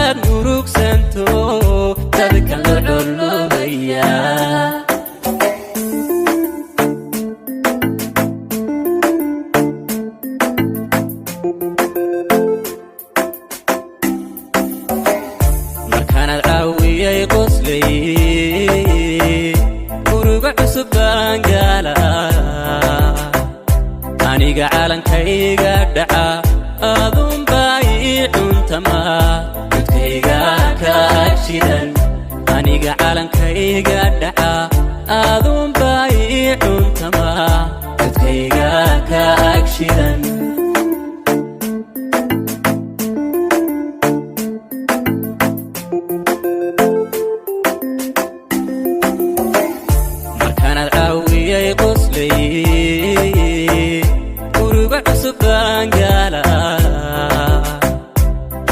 haddaad murugsanto dadka la dholobaya markaanad caawiyay qoslay muruga cusub baan gaalaa aniga calankayga dhaca adun baa ii cuntama dadkayga ka agshidan aniga calankayga dhaca adun baa ii cuntama dadkayga ka agshidan markaanad caawiyay qoslay muruga cusub baan gaalaa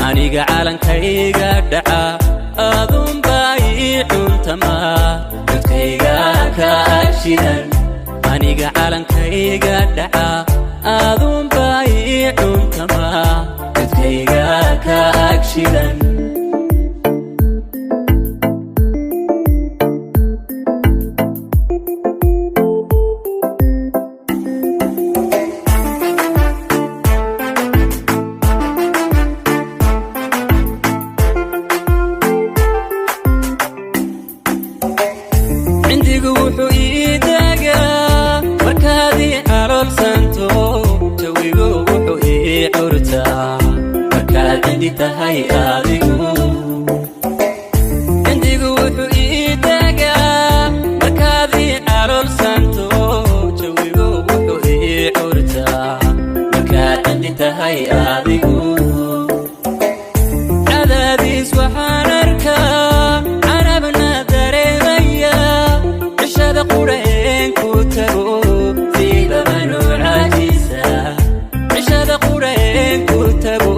aniga calankayga dhaca adun baa ii cuntama dadkayga ka agshidan aniga calankayga dhaca adun baa ii cuntama dadkayga ka agshidan عندي wuxuu ii dagaa markaadii caloolsanto jawigu wuxuu ii curtaa markaad cindi tahay adigu cindigu wuxuu ii dagaa markaadii caloolsanto jawigu wuxuu ii curtaa markaad cindi tahay adigu cadaadiis waxaan arkaa carabna dareemaya cishada qureen ku tago sida manuucajiisa cishada qureen ku tago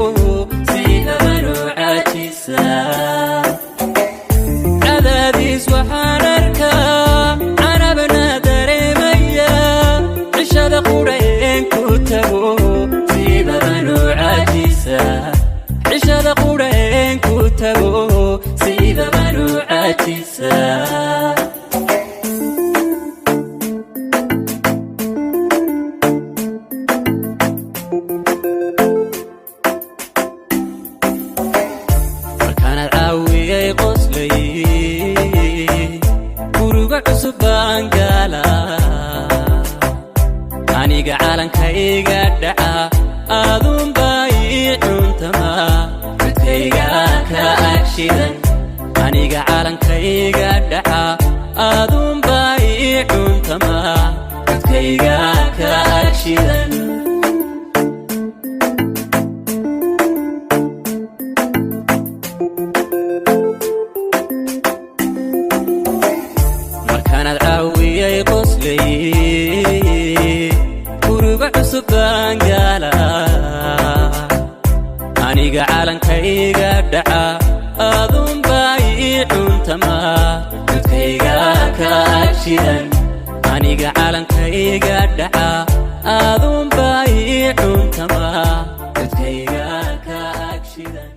sida manuucajiisa cadaadiis waxaan arkaa carabna dareemaya cishada qureen ku tago sida manuucajiisa cishada qureen ku tago sida manuucajiisa markaanad caawiyay qoslay muruga cusub baan gaalaa aniga calankayga dhaca adun baa ii cuntama dadkayga ka agshidan aniga calankayga dhaca adun baa ii cuntama dadkayga ka agshidan markaanad caawiyay qoslay muruga cusub baan gaalaa aniga calankayga dhaca adun baa ii cuntama dadkayga ka agshidan aniga calankayga dhaca adun baa ii cuntama dadkayga ka agshidan